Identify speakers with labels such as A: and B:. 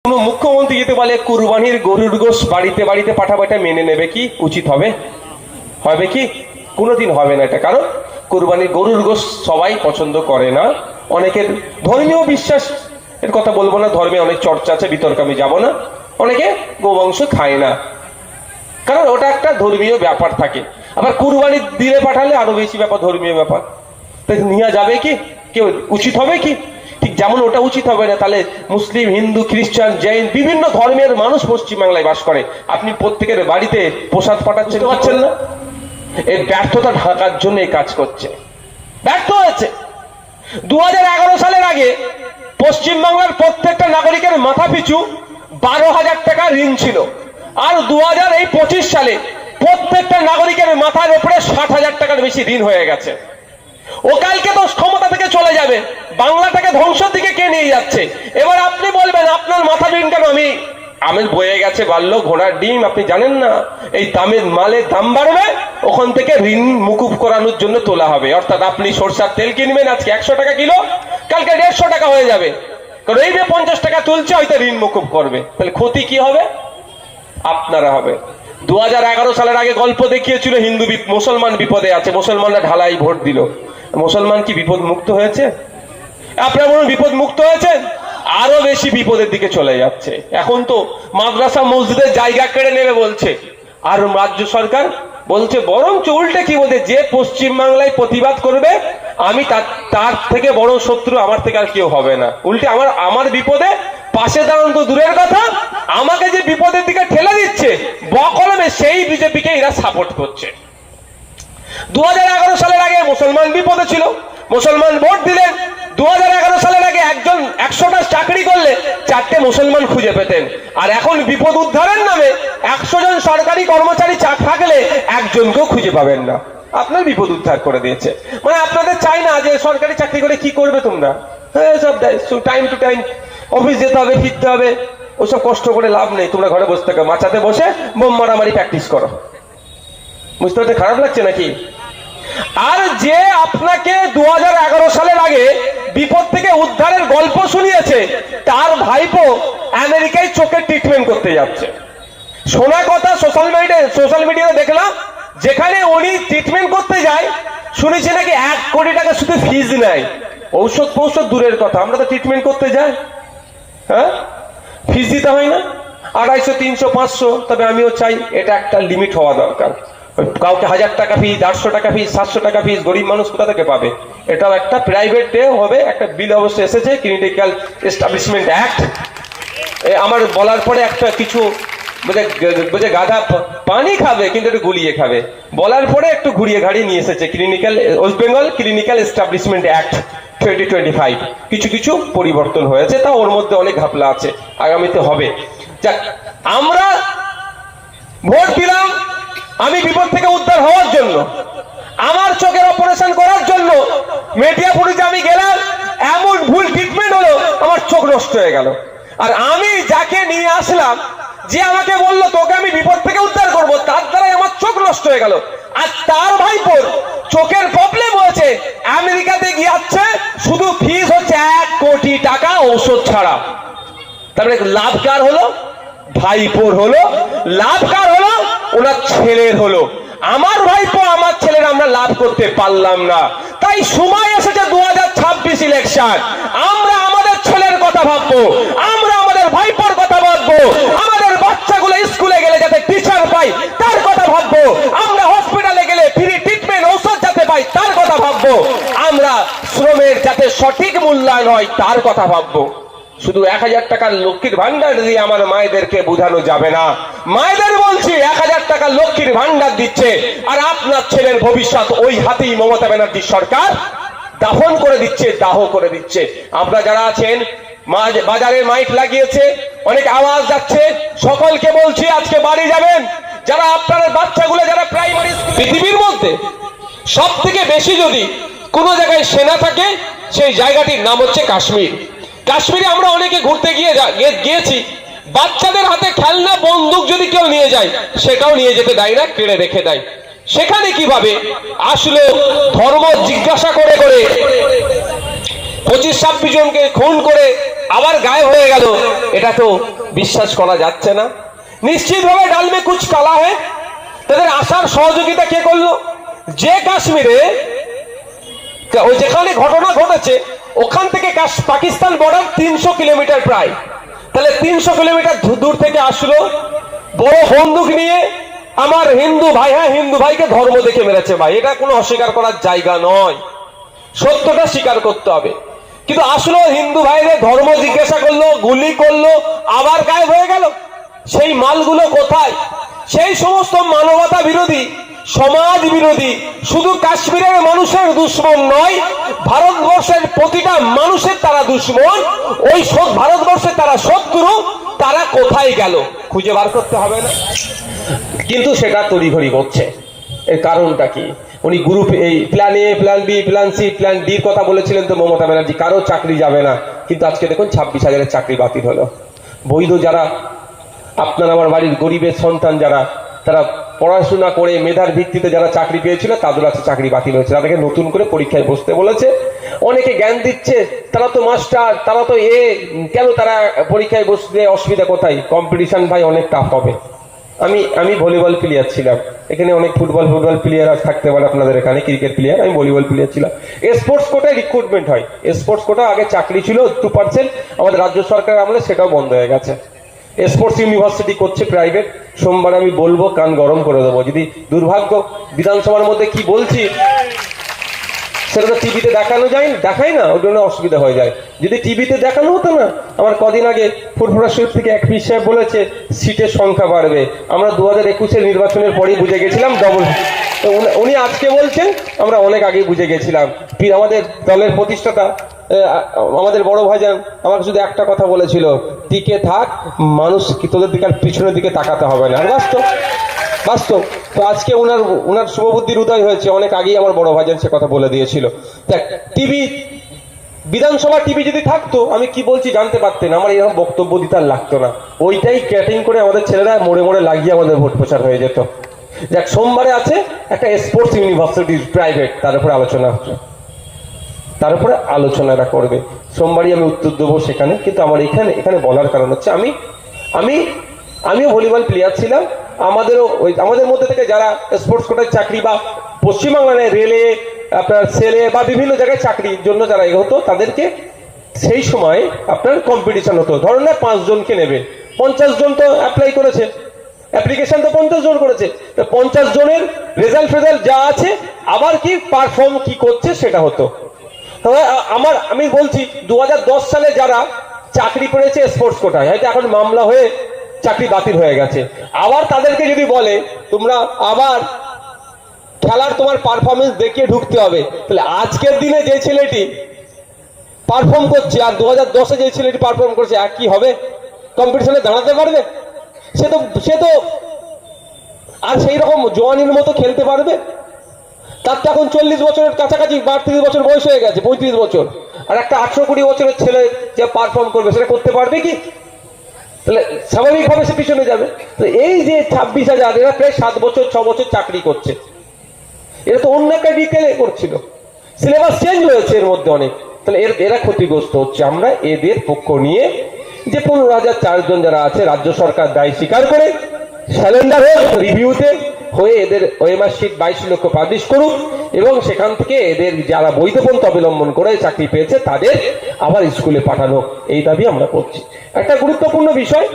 A: কোন মুখ্যমন্ত্রী যদি বলে কুরবানির গরুর গোশ বাড়িতে বাড়িতে পাঠাবো, এটা মেনে নেবে কি? উচিত হবে? হবে কি? কোনোদিন হবে না এটা। কারণ কুরবানির গরুর গোশ সবাই পছন্দ করে না। অনেকের ধর্মীয় বিশ্বাস এর কথা বলবো না, ধর্মে অনেক চর্চা আছে, বিতর্ক আমি যাবো না। অনেকে গোবংশ খায় না, কারণ ওটা একটা ধর্মীয় ব্যাপার থাকে। আবার কুরবানি দিলে পাঠালে আরো বেশি ব্যাপার, ধর্মীয় ব্যাপার। তাই নেওয়া যাবে কি? কেউ উচিত হবে কি? ঠিক যেমন ওটা উচিত হবে না, তাহলে মুসলিম, হিন্দু, খ্রিস্টান, জৈন বিভিন্ন ধর্মের মানুষ পশ্চিমবাংলায় বাস করে। আপনি প্রত্যেকের বাড়িতে প্রসাদ পাঠাচ্ছেন, পাচ্ছেন না। এই ব্যর্থতা ঢাকার জন্য এই কাজ করছে, ব্যর্থ হয়েছে। 2011 সালের আগে পশ্চিমবাংলার প্রত্যেকটা নাগরিকের মাথা পিছু 12,000 টাকা ঋণ ছিল, আর 2025 সালে প্রত্যেকটা নাগরিকের মাথার উপরে 60,000 টাকার বেশি ঋণ হয়ে গেছে। ও কালকে তো ক্ষমতা থেকে চলে যাবে, বাংলাটাকে ধ্বংসের দিকে কে নিয়ে যাচ্ছে। এবার আপনি বলবেন আপনার মাথার ঋণ কেন? আমের বয়ে গেছে, বাড়লো ঘোড়ার ডিম। আপনি জানেন না এই দামের মালের দাম বাড়বে, ওখান থেকে ঋণ মুকুব করানোর জন্য তোলা হবে। অর্থাৎ আপনি সরষার তেল কিনবেন আজকে 100 টাকা কিলো, কালকে 150 টাকা হয়ে যাবে, কারণ এই যে 50 টাকা তুলছে হয়তো ঋণ মুকুব করবে। তাহলে ক্ষতি কি হবে? আপনারা হবে। 2011 সালের আগে গল্প দেখিয়েছিল হিন্দু মুসলমান বিপদে আছে, মুসলমানরা ঢালাই ভোট দিল। মুসলমান কি বিপদ মুক্ত হয়েছে? আপনারা মনে বিপদ মুক্ত হয়েছেন? আরো বেশি বিপদের দিকে চলে যাচ্ছে। এখন তো মাদ্রাসা মসজিদের জায়গা কেড়ে নেবে বলছে, আর রাজ্য সরকার বলছে বরঞ্চ উল্টে কি বলতে, যে পশ্চিমবাংলায় প্রতিবাদ করবে আমি তার থেকে বড় শত্রু আমার থেকে আর কেউ হবে না। উল্টে আমার বিপদে পাশে দাঁড়ানো তো দূরের কথা, আমাকে যে বিপদের দিকে ঠেলে দিচ্ছে বকলমে, সেই বিজেপিকে এরা সাপোর্ট করছে। 2011 সালের আগে মুসলমান বিপদে ছিল, মুসলমান ভোট দিলেন। 2011 সালের আগে একজন 100টা চাকরি করলে 4টে মুসলমান খুঁজে পেতেন, আর এখন বিপদ উদ্ধারের নামে 100 জন সরকারি কর্মচারী থাকলে একজনকেও খুঁজে পাবেন না। আপনার বিপদ উদ্ধার করে দিয়েছে। মানে আপনাদের চাই না যে সরকারি চাকরি করে কি করবে তোমরা, হ্যাঁ সব টাইম টু টাইম অফিস যেতে হবে, ফিরতে হবে, ওসব কষ্ট করে লাভ নেই। তোমরা ঘরে বসে থাকো, মাচাতে বসে বোম মারামারি প্র্যাকটিস করো। বুঝতে পারতে খারাপ লাগছে নাকি? আর যে আপনাকে 2011 সালের আগে বিপদ থেকে উদ্ধারের গল্প শুনিয়েছে, তার ভাইপো আমেরিকায় চোখের ট্রিটমেন্ট করতে যাচ্ছে। শোনা কথা সোশ্যাল মিডিয়াতে দেখলাম, যেখানে উনি ট্রিটমেন্ট করতে যায় শুনেছি নাকি 1 কোটি টাকা শুধু ফিজ নেয়। ঔষধ দূরের কথা, আমরা তো ট্রিটমেন্ট করতে যাই, হ্যাঁ ফিজ দিতে হয় না, 250, 300, 500। তবে আমিও চাই এটা একটা লিমিট হওয়া দরকার। কাউকে 1000 টাকা ফিস, 800 টাকা ফিস, 700 টাকা ফিস গরিব মানুষ কোথা থেকে পাবে? এটাও একটা প্রাইভেটে হবে। একটা বিল অবশ্যই এসেছে, ক্লিনিক্যাল এস্টাবলিশমেন্ট অ্যাক্ট। আমার বলার পরে একটা কিছু বুঝে গাধা পানি খাবে কিন্তু একটু গুলিয়ে খাবে, বলার পরে একটু ঘুরিয়ে ঘাড়িয়ে নিয়ে এসেছে West Bengal clinical establishment act 2025। কিছু পরিবর্তন হয়েছে, তা ওর মধ্যে অনেক ঘাপলা আছে, আগামীতে হবে। যাক, আমরা ভোট দিলাম আমি বিপদ থেকে উদ্ধার হওয়ার জন্য, আমার চোখের অপারেশন করার জন্য মেদিয়াপুরে আমি গেলাম, এমন ভুল ট্রিটমেন্ট হলো আমার চোখ নষ্ট হয়ে গেল। আর আমি যাকে নিয়ে আসলাম, যে আমাকে বললো তোকে আমি বিপদ থেকে উদ্ধার করবো, তার দ্বারাই আমার চোখ নষ্ট হয়ে গেল। আর তার ভাইপোর চোখের প্রবলেম হয়েছে, আমেরিকাতে গিয়েছে, শুধু ফিস হচ্ছে 1 কোটি টাকা ঔষধ ছাড়া। তারপরে লাভ কার হলো? ভাইপোর হলো। লাভ কার হলো? ওনার ছেলের হলো। আমার ভাইপো আমার ছেলের আমরা লাভ করতে পারলাম না। তাই সময় এসেছে 2026 ইলেকশন, আমরা আমাদের ছেলের কথা ভাববো, আমরা আমাদের ভাইপোর কথা ভাববো, আমাদের বাচ্চাগুলো স্কুলে গেলে যাতে টিচার পাই তার কথা ভাববো, আমরা হসপিটালে গেলে ফ্রি ট্রিটমেন্ট ঔষধ যাতে পাই তার কথা ভাববো, আমরা শ্রমের যাতে সঠিক মূল্যায়ন হয় তার কথা ভাববো। শুধু 1000 টাকার লক্ষ্মীর ভান্ডার দিয়ে আমার মায়েদেরকে বোঝানো যাবে না। মায়েদের বলছি 1000 টাকা লক্ষ্মীর ভান্ডার দিচ্ছে, আর আপনার ছেলের ভবিষ্যৎ ওই হাতেই মমতা ব্যানার্জি সরকার দাফন করে দিচ্ছে, দাহ করে দিচ্ছে। আপনারা যারা আছেন বাজারে মাইক লাগিয়েছে, অনেক আওয়াজ যাচ্ছে, সকলকে বলছি আজকে বাড়ি যাবেন যারা আপনার বাচ্চাগুলো যারা প্রাইমারি স্কুল। পৃথিবীর মধ্যে সব থেকে বেশি যদি কোনো জায়গায় সেনা থাকে সেই জায়গাটির নাম হচ্ছে কাশ্মীর। কাশ্মীরে আমরা অনেকে ঘুরতে গিয়েছি, বাচ্চাদের হাতে খেলনা বন্দুক যদি কেউ নিয়ে যায় সেটাও নিয়ে যেতে দেয় না, কেড়ে রেখে দেয়। সেখানে কিভাবে আসলে ধর্ম জিজ্ঞাসা করে 25-26 জনকে খুন করে আবার গায়েব হয়ে গেল, এটা তো বিশ্বাস করা যাচ্ছে না। নিশ্চিতভাবে ডাল মে কুছ কালা है। তাদের আসার সহযোগিতা কে করলো? যে কাশ্মীরে ওই যেখানে ঘটনা ঘটেছে ওখান থেকে পাকিস্তান বর্ডার 300 কিলোমিটার প্রায়, তাহলে 300 কিলোমিটার দূর থেকে আসলো বড় বন্দুক নিয়ে। আমার হিন্দু ভাই, হ্যাঁ হিন্দু ভাইকে ধর্ম দেখে মেরেছে ভাই, এটা কোনো অস্বীকার করার জায়গা নয়, সত্যটা স্বীকার করতে হবে। কিন্তু আসলো হিন্দু ভাইদের ধর্ম জিজ্ঞাসা করলো, গুলি করলো, আবার গায়েব হয়ে গেল। সেই মালগুলো কোথায়? সেই সমস্ত মানবতা বিরোধী, সমাজ বিরোধী, শুধু কাশ্মীরের মানুষের দুশ্মন নয়, ভারতবর্ষের প্রতিটা মানুষের তারা দুশ্মন, ওই ভারতবর্ষের তারা শত্রু, তারা কোথায় গেল খুঁজে বার করতে হবে না? কিন্তু সেটা তড়িঘড়ি করছে। এর কারণটা কি? উনি গ্রুপ এই plan A, plan B, plan C, plan ডির কথা বলেছিলেন তো মমতা ব্যানার্জি, কারো চাকরি যাবে না। কিন্তু আজকে দেখুন 26,000-এর চাকরি বাতিল হলো। বৈধ যারা, আপনার আমার বাড়ির গরিবের সন্তান যারা, তারা পড়াশোনা করে মেধার ভিত্তিতে যারা চাকরি পেয়েছিল তাদের আছে চাকরি বাতিল হয়েছে, তাদেরকে নতুন করে পরীক্ষায় বসতে বলেছে। অনেকে জ্ঞান দিচ্ছে তারা তো মাস্টার, তারা তো কেন তারা পরীক্ষায় বসতে অসুবিধা কোথায়? কম্পিটিশন ভাই অনেক টাফ হবে। আমি ভলিবল প্লেয়ার ছিলাম, এখানে অনেক ফুটবল প্লেয়ার থাকতে পারে আপনাদের এখানে, ক্রিকেট প্লেয়ার, আমি ভলিবল প্লেয়ার ছিলাম। স্পোর্টস কোটায় রিক্রুটমেন্ট হয়। স্পোর্টস কোটা আগে চাকরি ছিল 2%, আমাদের রাজ্য সরকার আমলে সেটাও বন্ধ হয়ে গেছে। স্পোর্টস ইউনিভার্সিটি করছে প্রাইভেট। সোমবার আমি বলবো, কান গরম করে দেবো। যদি দুর্ভাগ্য বিধানসভার মধ্যে কি বলছি সেটা তো টিভিতে দেখানো যায়, দেখায় না, ওই জন্য অসুবিধা হয়ে যায়। যদি টিভিতে দেখানো হতো না, আমার কদিন আগে ফুরফুরা শরীফ থেকে এক পীর সাহেব বলেছে সিটের সংখ্যা বাড়বে। আমরা 2021-এর নির্বাচনের পরেই বুঝে গেছিলাম ডবল। তো উনি আজকে বলছেন, আমরা অনেক আগেই বুঝে গেছিলাম। পীর আমাদের দলের প্রতিষ্ঠাতা, আমাদের বড় ভাইজান আমাকে শুধু একটা কথা বলেছিল, টিকে থাক, মানুষ তোদের দিকে আর পিছনের দিকে তাকাতে হবে না। আর বাস্তব তো আজকে ওনার শুভবুদ্ধির উদয় হয়েছে, অনেক আগেই আমার বড় ভাইজান সে কথা বলে দিয়েছিল। দেখ, টিভি, বিধানসভা টিভি যদি থাকতো আমি কি বলছি জানতে পারতেন, আমার এরকম বক্তব্য দিতে আর লাগতো না। ওইটাই ক্যাটিং করে আমাদের ছেলেরা মোড়ে মোড়ে লাগিয়ে আমাদের ভোট প্রচার হয়ে যেত। দেখ, সোমবারে আছে একটা স্পোর্টস ইউনিভার্সিটি প্রাইভেট, তার উপরে আলোচনা হচ্ছে, তার উপরে আলোচনাটা করবে। সোমবারই আমি উত্তর দেবো সেখানে। কিন্তু আমার এখানে বলার কারণ হচ্ছে আমিও ভলিবল প্লেয়ার ছিলাম। আমাদের মধ্যে থেকে যারা স্পোর্টস কোটায় চাকরি বা পশ্চিমবাংলায় রেলে, আপনার সেলে বা বিভিন্ন জায়গায় চাকরির জন্য যারা এগোতো, তাদেরকে সেই সময় আপনার কম্পিটিশন হতো। ধরুন না 5 জনকে নেবে, 50 জন তো অ্যাপ্লাই করেছে, অ্যাপ্লিকেশন তো 50 জন করেছে, তো 50 জনের রেজাল্ট যা আছে, আবার কি পারফর্ম কি করছে সেটা হতো। তবে আমি বলছি 2010 সালে যারা চাকরি পেয়েছে স্পোর্টস কোটায়, হয়তো এখন মামলা হয়ে চাকরি বাতিল হয়ে গেছে, আবার তাদেরকে যদি বলে তোমরা আবার খেলার তোমার পারফরমেন্স দেখিয়ে ঢুকতে হবে, তাহলে আজকের দিনে যে ছেলেটি পারফর্ম করছে আর 2010-এ যে ছেলেটি পারফর্ম করছে একই হবে? কম্পিটিশনে দাঁড়াতে পারবে? সে তো আর সেই রকম জওয়ানির মতো খেলতে পারবে? তার তো এখন 40 বছরের কাছাকাছি, 32 বছর বয়স হয়ে গেছে, 35 বছর। আর একটা 18-20 বছরের ছেলে যে পারফর্ম করবে সেটা করতে পারবে কি? তাহলে স্বাভাবিকভাবে সে পিছনে যাবে। তো এই যে 26,000, এরা প্রায় 7 বছর 6 বছর চাকরি করছে, এরা তো অন্য একটা ডিটেলে করছিল, সিলেবাস চেঞ্জ হয়েছে এর মধ্যে অনেক। তাহলে এরা ক্ষতিগ্রস্ত হচ্ছে। আমরা এদের পক্ষ নিয়ে যে 15,004 জন যারা আছে, রাজ্য সরকার দায় স্বীকার করে স্যালেন্ডার হোক, রিভিউতে হয়ে এদের ওএমআর শিট 22 লক্ষ পাবলিশ করুক, এবং সেখান থেকে এদের যারা বৈধ পন্থা অবলম্বন করে চাকরি পেয়েছে তাদের আবার স্কুলে পাঠানো, এই দাবি আমরা করছি। একটা গুরুত্বপূর্ণ বিষয়,